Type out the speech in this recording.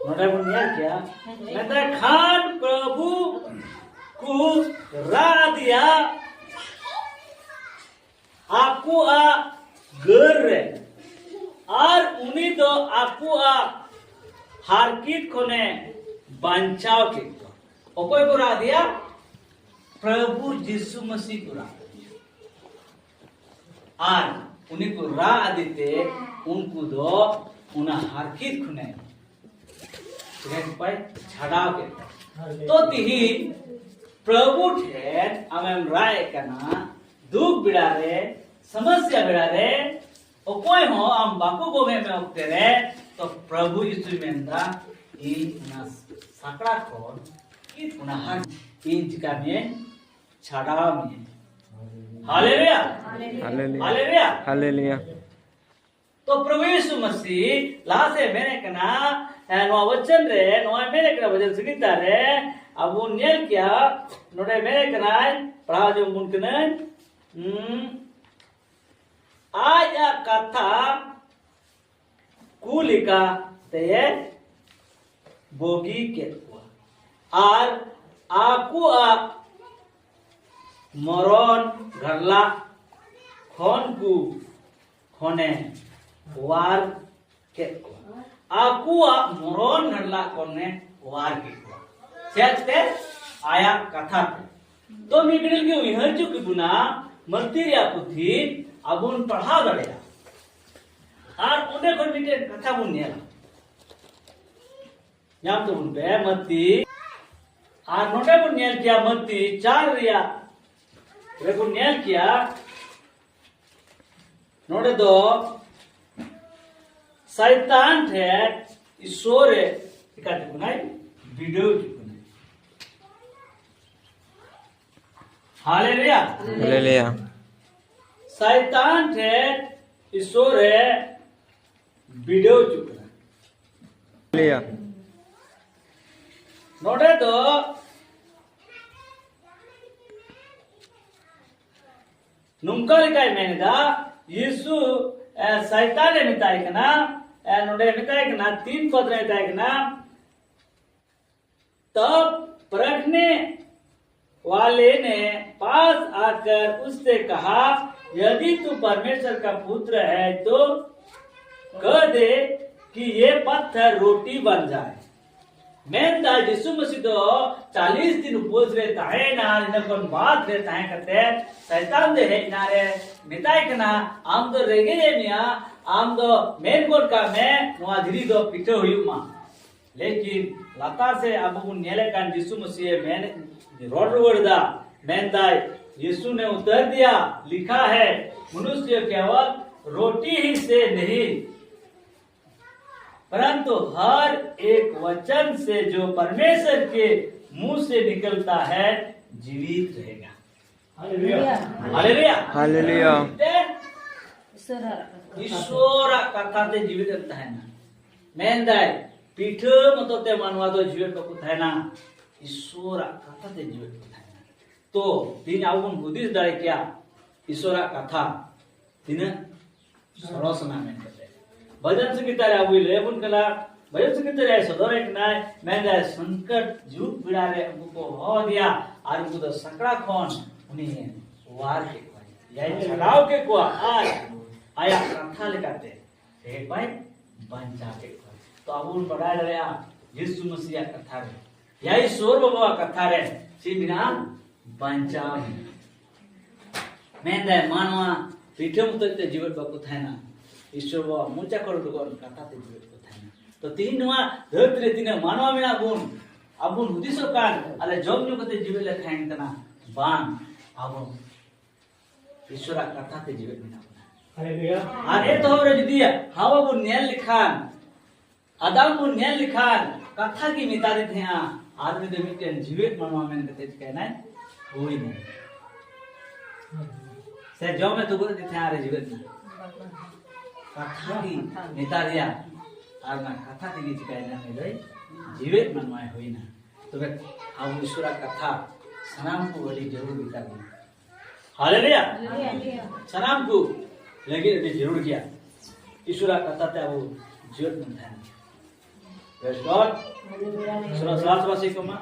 नोटे बुनिया क्या नता खान प्रभु को रा दिया आपको आ गर रे और उन्हीं तो आपको आ हारकित कोने बंचाव के ओकोय को रा दिया प्रभु यीशु मसीह को रा और उन्हीं को रा आदिते उनको दो उन्हें हारकित खुने पाए छड़ाव के तो तिही प्रभु ठेर आमें राय करना दुख बिड़ा रे समस्या बिड़ा रे ओकोय हो आम बापू बोगे में उठते रे तो प्रभु यीशु मेंदा इन ना साकड़ा खोल इन उन्हें हर इन जिका में छड़ाव में हालेलुया हालेलुया हालेलुया तो प्रभु यीशु मसीह लासे मेरे कना नवा वचन रे नवा मेरे कना वचन सिगिता रे अब वो नेल क्या नोडे मेरे कना पढ़ा जो मुन कना आया कथा कुलिका ते बोगी के और आकु आ मरण घरला खन को खने वार के आकु आ मरण घरला खने वार के सेते आया कथा तो मिगड़िल के उहर चुक गुना मर्तिरिया पुथी अबुन पढ़ा दड़या और उन्हें कोई मिटे कथा बुन नेला याम तो उन पे मत्ती आ नोटे बुन नेल किया मत्ती 4 रिया रे बुन नेल किया नोटे दो शैतान थे ईश्वर इकाते गुनाई वीडियो की गुनाई हालेलुया हालेलुया शैतान थे ईश्वर वीडियो चुकना हालेलुया नोटे तो नुंका लिखाई मैंने दा यीशु शैतान ने मिताई कना नोटे मिताई कना 3 पद ने मिताई कना तब परखने वाले ने पास आकर उससे कहा यदि तू परमेश्वर का पुत्र है तो कह दे कि ये पत्थर रोटी बन जाए मैं दा यीशु मसीह तो 40 दिन उपवास रहता है ना इन कौन बात रहता है कहते शैतान दे है नारे मिताई कना आम तो रेगे ये मिया आम तो मेन कोड का मैं नवाधिरी दो पिछे हुई मां लेकिन लता से अब उन नेले कान यीशु मसीह मैंने रोड रोड़ा मैं दा यीशु ने उत्तर दिया लिखा है मनुष्य केवल रोटी ही से नहीं परंतु हर एक वचन से जो परमेश्वर के मुंह से निकलता है जीवित रहेगा हालेलुया हालेलुया हालेलुया ईश्वर कथा ते जीवित रहता है ना मैं दाय पीठ मतो ते मानवा तो जीवित को था ना ईश्वर कथा ते जीवित को था ना तो दिन आउन बुद्धिस दाय क्या ईश्वर कथा दिन सरसना में भजन संगीत रे आबु लेबुन कला भजन संगीत रे सदर एक ना मैं दा संकट जुग बिड़ा रे हमको हो दिया और हमको तो सकड़ा खोन उन्हें वार के यही छड़ाव के को आज आया कथा लगाते एक भाई बंचा के तो अब पढ़ा रहा यीशु मसीह कथा रे यही सोर बाबा कथा रे सी बिना बंचा मैं दा मानवा पीठम तो जीवन बापू था ना ईश्वर बाबा मुचा करो तो कथा ते जीवित को था तो तीन नवा धरती तीन मानवा मेना गुण अबुन हुदिसो कान अले जॉब न्यू कते जीवित ले खाइन तना बान अब ईश्वर कथा ते जीवित मेना हालेलुया अरे तो रे जदी हावा बु नेल लिखान आदम बु नेल लिखान कथा की मिता दे थे आदमी दे मिटन जीवित मानवा में कते कहना होई नहीं से जॉब में तो बोल दे थे आ रे जीवित ना कथा की नेतारिया और ना कथा की चिकाय ना मिले जीवित मनवाय होई ना तो वे हम ईश्वर कथा सनाम को बड़ी जरूर बिता दी हालेलुया सनाम को लेकिन ये जरूर किया ईश्वर कथा ते वो जीवित मन था Praise God. Surah Salaswasi ko ma.